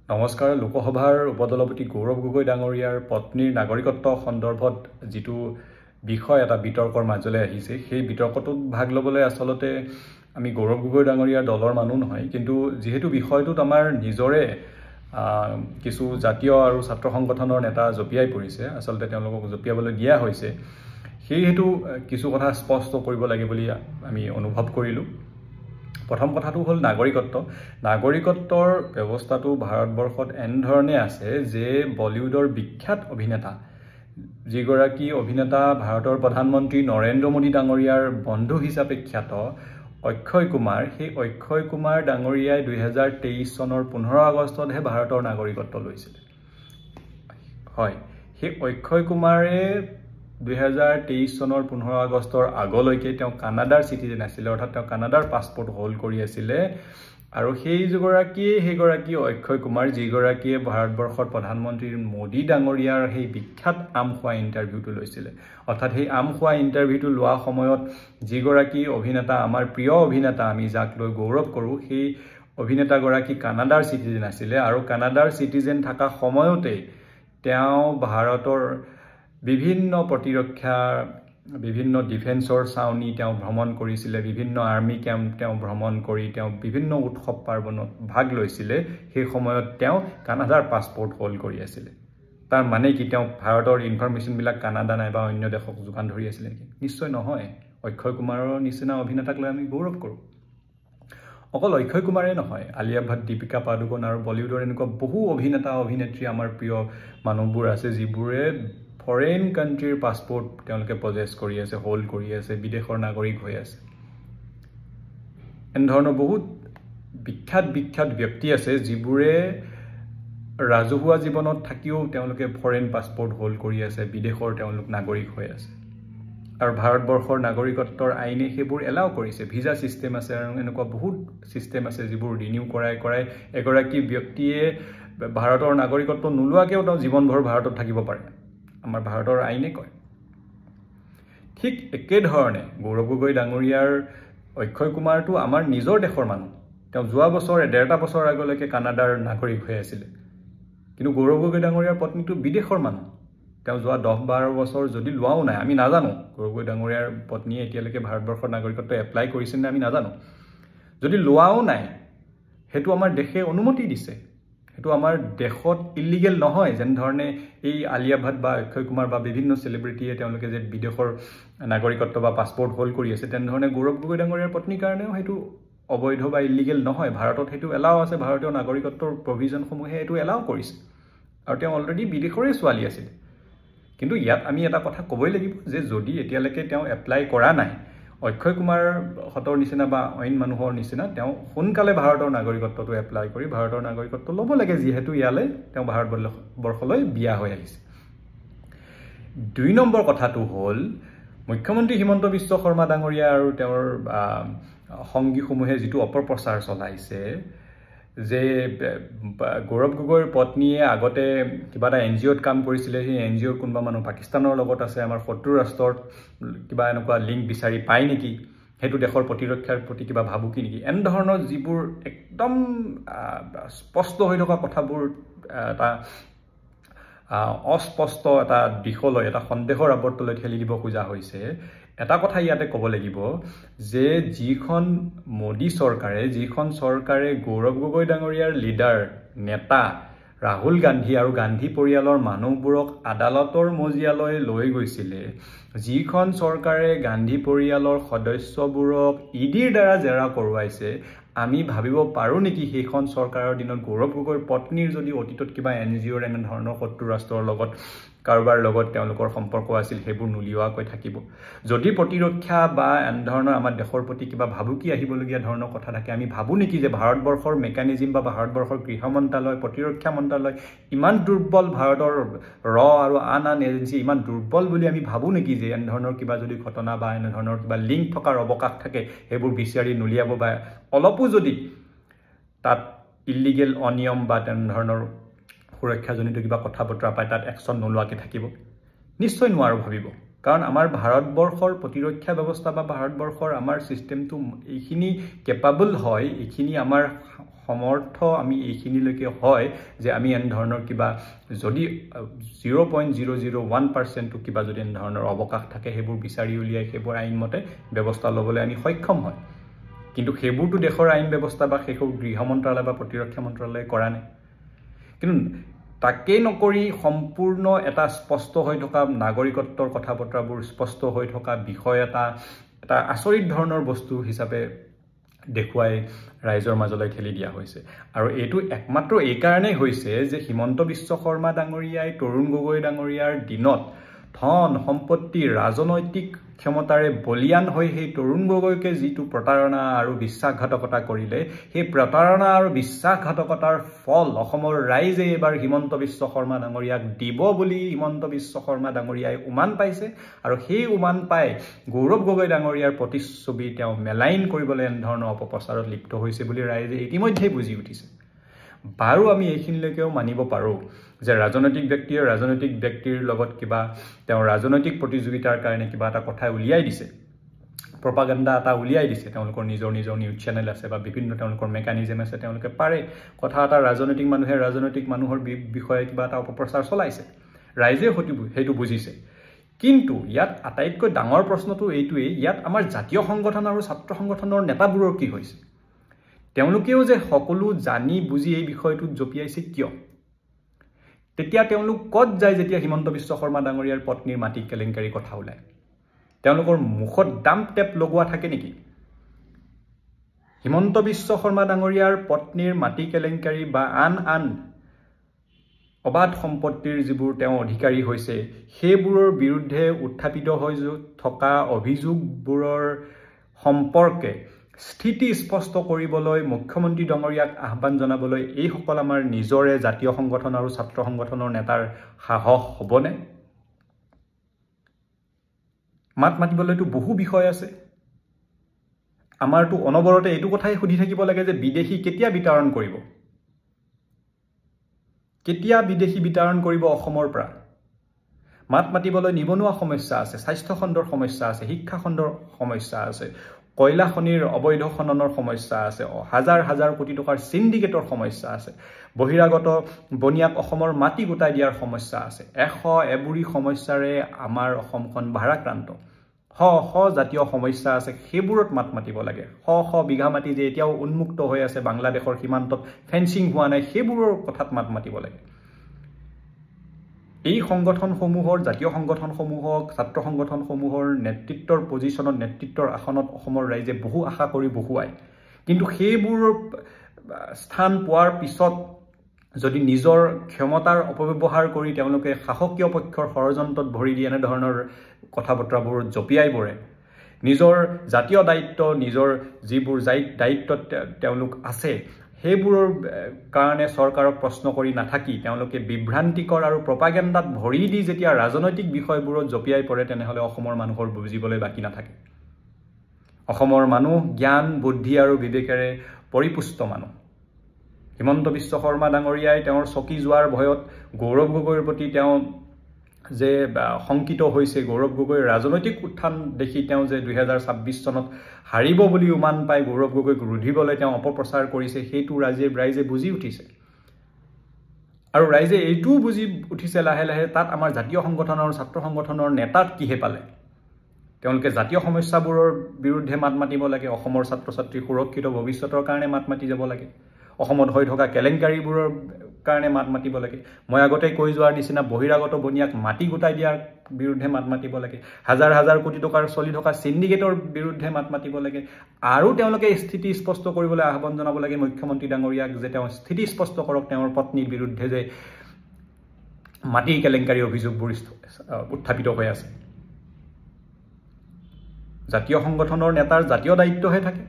নমস্কাৰ। লোকসভাৰ উপদলপতি গৌৰৱ গগৈ ডাঙৰীয়াৰ পত্নীৰ নাগৰিকত্ব সন্দৰ্ভত যিটো বিষয় এটা বিতৰ্কৰ মাজলৈ আহিছে, সেই বিতৰ্কটোত ভাগ ল'বলৈ আচলতে আমি গৌৰৱ গগৈ ডাঙৰীয়াৰ দলৰ মানুহ নহয়, কিন্তু যিহেতু বিষয়টোত আমাৰ নিজৰে কিছু জাতীয় আৰু ছাত্ৰ সংগঠনৰ নেতা জপিয়াই পৰিছে, আচলতে তেওঁলোকক জপিয়াবলৈ দিয়া হৈছে, সেইহেতু কিছু কথা স্পষ্ট কৰিব লাগে বুলি আমি অনুভৱ কৰিলোঁ। প্ৰথম কথাটো হ'ল নাগৰিকত্বৰ ব্যৱস্থাটো ভাৰতবৰ্ষত এনেধৰণে আছে যে বলিউডৰ বিখ্যাত অভিনেতা যিগৰাকী অভিনেতা ভাৰতৰ প্ৰধানমন্ত্ৰী নৰেন্দ্ৰ মোদী ডাঙৰীয়াৰ বন্ধু হিচাপে খ্যাত অক্ষয় কুমাৰ, সেই অক্ষয় কুমাৰ ডাঙৰীয়াই 2023 চনৰ 15 আগষ্টতহে ভাৰতৰ নাগৰিকত্ব লৈছিল। হয়, সেই অক্ষয় কুমাৰে 2023 চনৰ 15 আগষ্টৰ আগলৈকে তেওঁ কানাডাৰ চিটিজেন আছিলে, অৰ্থাৎ তেওঁ কানাডাৰ পাছপোৰ্ট হোল্ড কৰি আছিলে। আৰু সেইগৰাকী অক্ষয় কুমাৰ যিগৰাকীয়ে ভাৰতবৰ্ষৰ প্ৰধানমন্ত্ৰী মোদী ডাঙৰীয়াৰ সেই বিখ্যাত আম খোৱা ইণ্টাৰভিউটো লৈছিলে, অৰ্থাৎ সেই আম খোৱা ইণ্টাৰভিউটো লোৱা সময়ত যিগৰাকী অভিনেতা, আমাৰ প্ৰিয় অভিনেতা, আমি যাক লৈ গৌৰৱ কৰোঁ, সেই অভিনেতাগৰাকী কানাডাৰ চিটিজেন আছিলে। আৰু কানাডাৰ চিটিজেন থকা সময়তে তেওঁ ভাৰতৰ বিভিন্ন প্ৰতিৰক্ষা, বিভিন্ন ডিফেন্সৰ চাউনি তেওঁ ভ্ৰমণ কৰিছিলে, বিভিন্ন আৰ্মি কেম্প তেওঁ ভ্ৰমণ কৰি তেওঁ বিভিন্ন উৎসৱ পাৰ্বণত ভাগ লৈছিলে। সেই সময়ত তেওঁ কানাডাৰ পাছপোৰ্ট হোল্ড কৰি আছিলে। তাৰ মানে কি তেওঁ ভাৰতৰ ইনফৰমেশ্যনবিলাক কানাডা নাইবা অন্য দেশক যোগান ধৰি আছিলে নেকি? নিশ্চয় নহয়। অক্ষয় কুমাৰৰ নিচিনা অভিনেতাক লৈ আমি গৌৰৱ কৰোঁ। অকল অক্ষয় কুমাৰেই নহয়, আলিয়া ভাট, দীপিকা পাডুকন আৰু বলিউডৰ এনেকুৱা বহু অভিনেতা অভিনেত্ৰী আমাৰ প্ৰিয় মানুহবোৰ আছে যিবোৰে ফৰেইন কাণ্ট্ৰিৰ পাছপোৰ্ট তেওঁলোকে পজেছ কৰি আছে, হোল্ড কৰি আছে, বিদেশৰ নাগৰিক হৈ আছে। এনেধৰণৰ বহুত বিখ্যাত ব্যক্তি আছে যিবোৰে ৰাজহুৱা জীৱনত থাকিও তেওঁলোকে ফৰেইন পাছপোৰ্ট হোল্ড কৰি আছে, বিদেশৰ তেওঁলোক নাগৰিক হৈ আছে। আৰু ভাৰতবৰ্ষৰ নাগৰিকত্বৰ আইনে সেইবোৰ এলাও কৰিছে। ভিজা ছিষ্টেম আছে আৰু এনেকুৱা বহুত ছিষ্টেম আছে যিবোৰ ৰিনিউ কৰাই এগৰাকী ব্যক্তিয়ে ভাৰতৰ নাগৰিকত্ব নোলোৱাকৈও তেওঁ জীৱনভৰ ভাৰতত থাকিব পাৰে, আমাৰ ভাৰতৰ আইনে কয়। ঠিক একেধৰণে গৌৰৱ গগৈ ডাঙৰীয়াৰ অক্ষয় কুমাৰটো আমাৰ নিজৰ দেশৰ মানুহ। তেওঁ যোৱা বছৰ 1.5 বছৰ আগলৈকে কানাডাৰ নাগৰিক হৈ আছিলে, কিন্তু গৌৰৱ গগৈ ডাঙৰীয়াৰ পত্নীটো বিদেশৰ মানুহ। তেওঁ যোৱা 10-12 বছৰ যদি লোৱাও নাই, আমি নাজানো গৌৰৱ গগৈ ডাঙৰীয়াৰ পত্নীয়ে এতিয়ালৈকে ভাৰতবৰ্ষৰ নাগৰিকত্ব এপ্লাই কৰিছে নে আমি নাজানো। যদি লোৱাও নাই, সেইটো আমাৰ দেশে অনুমতি দিছে, সেইটো আমাৰ দেশত ইলিগেল নহয়। যেনেধৰণে এই আলিয়া ভাট বা অক্ষয় কুমাৰ বা বিভিন্ন চেলিব্ৰিটিয়ে তেওঁলোকে যে বিদেশৰ নাগৰিকত্ব বা পাছপোৰ্ট হোল্ড কৰি আছে, তেনেধৰণে গৌৰৱ গগৈ ডাঙৰীয়াৰ পত্নীৰ কাৰণেও সেইটো অবৈধ বা ইলিগেল নহয়। ভাৰতত সেইটো এলাও আছে, ভাৰতীয় নাগৰিকত্বৰ প্ৰভিজনসমূহে এইটো এলাও কৰিছে। আৰু তেওঁ অলৰেডি বিদেশৰে ছোৱালী আছিল। কিন্তু ইয়াত আমি এটা কথা ক'বই লাগিব যে যদি এতিয়ালৈকে তেওঁ এপ্লাই কৰা নাই, অক্ষয় কুমাৰহঁতৰ নিচিনা বা অইন মানুহৰ নিচিনা তেওঁ সোনকালে ভাৰতৰ নাগৰিকত্বটো এপ্লাই কৰি ভাৰতৰ নাগৰিকত্ব ল'ব লাগে, যিহেতু ইয়ালৈ তেওঁ ভাৰতবৰ্ষলৈ বিয়া হৈ আহিছে। 2 নম্বৰ কথাটো হ'ল মুখ্যমন্ত্ৰী হিমন্ত বিশ্ব শৰ্মা ডাঙৰীয়া আৰু তেওঁৰ সংগীসমূহে যিটো অপপ্ৰচাৰ চলাইছে যে গৌৰৱ গগৈৰ পত্নীয়ে আগতে কিবা এটা NGOত কাম কৰিছিলে, সেই NGOৰ কোনোবা মানুহ পাকিস্তানৰ লগত আছে, আমাৰ শত্ৰু ৰাষ্ট্ৰৰ কিবা এনেকুৱা লিংক বিচাৰি পায় নেকি, সেইটো দেশৰ প্ৰতিৰক্ষাৰ প্ৰতি কিবা ভাবুকি নেকি, এনেধৰণৰ যিবোৰ একদম স্পষ্ট হৈ থকা কথাবোৰ এটা অস্পষ্ট এটা দিশলৈ, এটা সন্দেহৰ আৱৰ্তলৈ ঠেলি দিব খোজা হৈছে। এটা কথা ইয়াতে ক'ব লাগিব যে যিখন চৰকাৰে গৌৰৱ গগৈ ডাঙৰীয়াৰ লিডাৰ নেতা ৰাহুল গান্ধী আৰু গান্ধী পৰিয়ালৰ মানুহবোৰক আদালতৰ মজিয়ালৈ লৈ গৈছিলে, যিখন চৰকাৰে গান্ধী পৰিয়ালৰ সদস্যবোৰক ইডিৰ দ্বাৰা জেৰা কৰোৱাইছে, আমি ভাবিব পাৰোঁ নেকি সেইখন চৰকাৰৰ দিনত গৌৰৱ গগৈৰ পত্নীৰ যদি অতীতত কিবা NGOৰ এনেধৰণৰ শত্ৰু ৰাষ্ট্ৰৰ লগত কাৰোবাৰ লগত তেওঁলোকৰ সম্পৰ্ক আছিল, সেইবোৰ নুলিওৱাকৈ থাকিব? যদি প্ৰতিৰক্ষা বা এনেধৰণৰ আমাৰ দেশৰ প্ৰতি কিবা ভাবুকি আহিবলগীয়া ধৰণৰ কথা থাকে, আমি ভাবোঁ নেকি যে ভাৰতবৰ্ষৰ মেকানিজিম বা ভাৰতবৰ্ষৰ গৃহ মন্ত্ৰালয়, প্ৰতিৰক্ষা মন্ত্ৰালয় ইমান দুৰ্বল, ভাৰতৰ আৰু আন এজেঞ্চি ইমান দুৰ্বল বুলি আমি ভাবোঁ নেকি যে এনেধৰণৰ কিবা যদি ঘটনা বা এনেধৰণৰ কিবা লিংক থকাৰ অৱকাশ থাকে সেইবোৰ বিচাৰি নুলিয়াব বা অলপো যদি তাত ইলিগেল অনিয়ম বা তেনেধৰণৰ সুৰক্ষাজনিত কিবা কথা বতৰা পায় তাত একশ্যন নোলোৱাকৈ থাকিব? নিশ্চয় নোৱাৰোঁ ভাবিব। কাৰণ আমাৰ ভাৰতবৰ্ষৰ প্ৰতিৰক্ষা ব্যৱস্থা বা ভাৰতবৰ্ষৰ আমাৰ ছিষ্টেমটো এইখিনি কেপাবল হয়, এইখিনি আমাৰ সমৰ্থ আমি এইখিনিলৈকে হয় যে আমি এনে ধৰণৰ কিবা যদি 0.001% কিবা যদি এনে ধৰণৰ অৱকাশ থাকে সেইবোৰ বিচাৰি উলিয়াই সেইবোৰ আইনমতে ব্যৱস্থা ল'বলৈ আমি সক্ষম হয় কিন্তু সেইবোৰতো দেশৰ আইন ব্যৱস্থা বা সেইবোৰ গৃহ মন্ত্ৰালয় বা প্ৰতিৰক্ষা মন্ত্ৰালয়ে কৰা নাই কিন্তু তাকে নকৰি সম্পূৰ্ণ এটা স্পষ্ট হৈ থকা নাগৰিকত্বৰ কথা বতৰাবোৰ স্পষ্ট হৈ থকা বিষয় এটা আচৰিত ধৰণৰ বস্তু হিচাপে দেখুৱাই ৰাইজৰ মাজলৈ ঠেলি দিয়া হৈছে আৰু এইটো একমাত্ৰ এই কাৰণেই হৈছে যে হিমন্ত বিশ্ব শৰ্মা ডাঙৰীয়াই তৰুণ গগৈ ডাঙৰীয়াৰ দিনত ধন সম্পত্তি ৰাজনৈতিক ক্ষমতাৰে বলিয়ান হৈ সেই তৰুণ গগৈকে যিটো প্ৰতাৰণা আৰু বিশ্বাসঘাতকতা কৰিলে সেই প্ৰতাৰণা আৰু বিশ্বাসঘাতকতাৰ ফল অসমৰ ৰাইজে এবাৰ হিমন্ত বিশ্ব শৰ্মা ডাঙৰীয়াক দিব বুলি হিমন্ত বিশ্ব শৰ্মা ডাঙৰীয়াই উমান পাইছে আৰু সেই উমান পাই গৌৰৱ গগৈ ডাঙৰীয়াৰ প্ৰতিচ্ছবি তেওঁ মেলাইন কৰিবলৈ এনে ধৰণৰ অপপ্ৰচাৰত লিপ্ত হৈছে বুলি ৰাইজে ইতিমধ্যে বুজি উঠিছে বাৰু আমি এইখিনিলৈকেও মানিব পাৰোঁ যে ৰাজনৈতিক ব্যক্তিৰ লগত কিবা তেওঁ ৰাজনৈতিক প্ৰতিযোগিতাৰ কাৰণে কিবা এটা কথা উলিয়াই দিছে প্ৰপাগাণ্ডা এটা উলিয়াই দিছে তেওঁলোকৰ নিজৰ নিউজ চেনেল আছে বা বিভিন্ন তেওঁলোকৰ মেকানিজম আছে তেওঁলোকে পাৰে কথা এটা ৰাজনৈতিক মানুহৰ বিষয়ে কিবা এটা অপপ্ৰচাৰ চলাইছে ৰাইজে সেইটো বুজিছে কিন্তু ইয়াত আটাইতকৈ ডাঙৰ প্ৰশ্নটো এইটোৱেই ইয়াত আমাৰ জাতীয় সংগঠন আৰু ছাত্ৰ সংগঠনৰ নেতাবোৰৰ কি হৈছে তেওঁলোকেও যে সকলো জানি বুজি এই বিষয়টোত জপিয়াইছে কিয় তেতিয়া তেওঁলোক কত যায় যেতিয়া হিমন্ত বিশ্ব শৰ্মা ডাঙৰীয়াৰ পত্নীৰ মাটি কেলেংকাৰী কথা ওলায় তেওঁলোকৰ মুখত ডাম্প টেপ লগোৱা থাকে নেকি হিমন্ত বিশ্ব শৰ্মা ডাঙৰীয়াৰ পত্নীৰ মাটি কেলেংকাৰী বা আন অবাধ সম্পত্তিৰ যিবোৰ তেওঁ অধিকাৰী হৈছে সেইবোৰৰ বিৰুদ্ধে উত্থাপিত হৈ থকা অভিযোগবোৰৰ সম্পৰ্কে স্থিতি স্পষ্ট কৰিবলৈ মুখ্যমন্ত্ৰী ডাঙৰীয়াক আহ্বান জনাবলৈ এইসকল আমাৰ নিজৰে জাতীয় সংগঠন আৰু ছাত্ৰ সংগঠনৰ নেতাৰ সাহস হ'বনে মাত মাতিবলৈতো বহু বিষয় আছে আমাৰতো অনবৰতে এইটো কথাই সুধি থাকিব লাগে যে বিদেশী কেতিয়া বিতৰণ কৰিব অসমৰ পৰা মাত মাতিবলৈ নিবনুৱা সমস্যা আছে স্বাস্থ্য খণ্ডৰ সমস্যা আছে শিক্ষা খণ্ডৰ সমস্যা আছে কয়লা খনিৰ অবৈধ খননৰ সমস্যা আছে হাজাৰ কোটি টকাৰ সিন্ডিকেটৰ সমস্যা আছে বহিৰাগত বনিয়াক অসমৰ মাটি গোটাই দিয়াৰ সমস্যা আছে এবুৰি সমস্যাৰে আমাৰ অসমখন ভাৰাক্ৰান্ত জাতীয় সমস্যা আছে সেইবোৰত মাত মাতিব লাগে বিঘা মাটি যে এতিয়াও উন্মুক্ত হৈ আছে বাংলাদেশৰ সীমান্তত ফেন্সিং হোৱা নাই সেইবোৰৰ কথাত মাত মাতিব লাগে এই সংগঠনসমূহৰ জাতীয় সংগঠনসমূহক ছাত্ৰ সংগঠনসমূহৰ নেতৃত্বৰ পজিশনত নেতৃত্বৰ আসনত অসমৰ ৰাইজে বহু আশা কৰি বহুৱায় কিন্তু সেইবোৰৰ স্থান পোৱাৰ পিছত যদি নিজৰ ক্ষমতাৰ অপব্যৱহাৰ কৰি তেওঁলোকে শাসকীয় পক্ষৰ ষড়যন্ত্ৰত ভৰি দিয়ে এনে ধৰণৰ কথা বতৰাবোৰ জপিয়াই পৰে নিজৰ জাতীয় দায়িত্ব নিজৰ যিবোৰ দায়িত্বত তেওঁলোক আছে সেইবোৰৰ কাৰণে চৰকাৰক প্ৰশ্ন কৰি নাথাকি তেওঁলোকে বিভ্ৰান্তিকৰ আৰু প্ৰপাগাণ্ডাত ভৰি দি যেতিয়া ৰাজনৈতিক বিষয়বোৰত জপিয়াই পৰে তেনেহলে অসমৰ মানুহৰ বুজিবলৈ বাকি নাথাকে অসমৰ মানুহ জ্ঞান বুদ্ধি আৰু বিবেকেৰে পৰিপুষ্ট মানুহ হিমন্ত বিশ্ব শৰ্মা ডাঙৰীয়াই তেওঁৰ চকী যোৱাৰ ভয়ত গৌৰৱ গগৈৰ প্ৰতি তেওঁ যে সংকিত হৈছে গৌৰৱ গগৈৰ ৰাজনৈতিক উত্থান দেখি তেওঁ যে 2026 চনত হাৰিব বুলি উমান পাই গৌৰৱ গগৈক ৰুধিবলৈ তেওঁ অপপ্ৰচাৰ কৰিছে সেইটো ৰাইজে বুজি উঠিছে আৰু ৰাইজে এইটোও বুজি উঠিছে লাহে লাহে তাত আমাৰ জাতীয় সংগঠন আৰু ছাত্ৰ সংগঠনৰ নেতাত কিহে পালে তেওঁলোকে জাতীয় সমস্যাবোৰৰ বিৰুদ্ধে মাত মাতিব লাগে অসমৰ ছাত্ৰ ছাত্ৰী সুৰক্ষিত ভৱিষ্যতৰ কাৰণে মাত মাতি যাব লাগে অসমত হৈ থকা কেলেংকাৰীবোৰৰ কাৰণে মাত মাতিব লাগে মই আগতে কৈ যোৱাৰ নিচিনা বহিৰাগত বনিয়াক মাটি গোটাই দিয়াৰ বিৰুদ্ধে মাত মাতিব লাগে হাজাৰ কোটি টকাৰ চলি থকা সিন্ডিকেটৰ বিৰুদ্ধে মাত মাতিব লাগে আৰু তেওঁলোকে স্থিতি স্পষ্ট কৰিবলৈ আহ্বান জনাব লাগে মুখ্যমন্ত্ৰী ডাঙৰীয়াক যে তেওঁ স্থিতি স্পষ্ট কৰক তেওঁৰ পত্নীৰ বিৰুদ্ধে যে মাটি কেলেংকাৰী অভিযোগবোৰ উত্থাপিত হৈ আছে জাতীয় সংগঠনৰ নেতাৰ জাতীয় দায়িত্বহে থাকে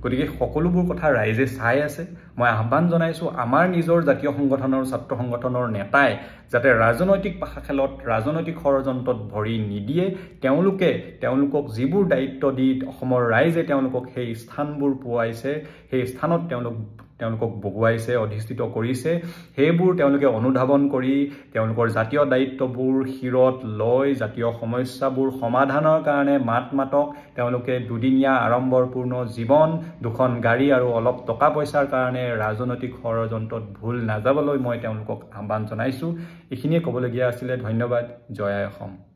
গতিকে সকলোবোৰ কথা ৰাইজে চাই আছে মই আহ্বান জনাইছো আমাৰ নিজৰ জাতীয় সংগঠনৰ ছাত্ৰ সংগঠনৰ নেতাই যাতে ৰাজনৈতিক পাখা খেলত ৰাজনৈতিক ষড়যন্ত্ৰত ভৰি নিদিয়ে তেওঁলোকক যিবোৰ দায়িত্ব দি অসমৰ ৰাইজে তেওঁলোকক সেই স্থানবোৰ পোৱাইছে সেই স্থানত তেওঁলোক তেওঁলোকক বহুৱাইছে, অধিষ্ঠিত কৰিছে, সেইবোৰ তেওঁলোকে অনুধাৱন কৰি তেওঁলোকৰ জাতীয় দায়িত্ববোৰ শিৰত লৈ জাতীয় সমস্যাবোৰ সমাধানৰ কাৰণে মাতক তেওঁলোকে দুদিনীয়া আড়ম্বৰপূৰ্ণ জীৱন, দুখন গাড়ী আৰু অলপ টকা পইচাৰ কাৰণে ৰাজনৈতিক ষড়যন্ত্ৰত ভুল নাযাবলৈ মই তেওঁলোকক আহ্বান জনাইছোঁ। এইখিনিয়ে ক'বলগীয়া আছিলে। ধন্যবাদ। জয় আই অসম।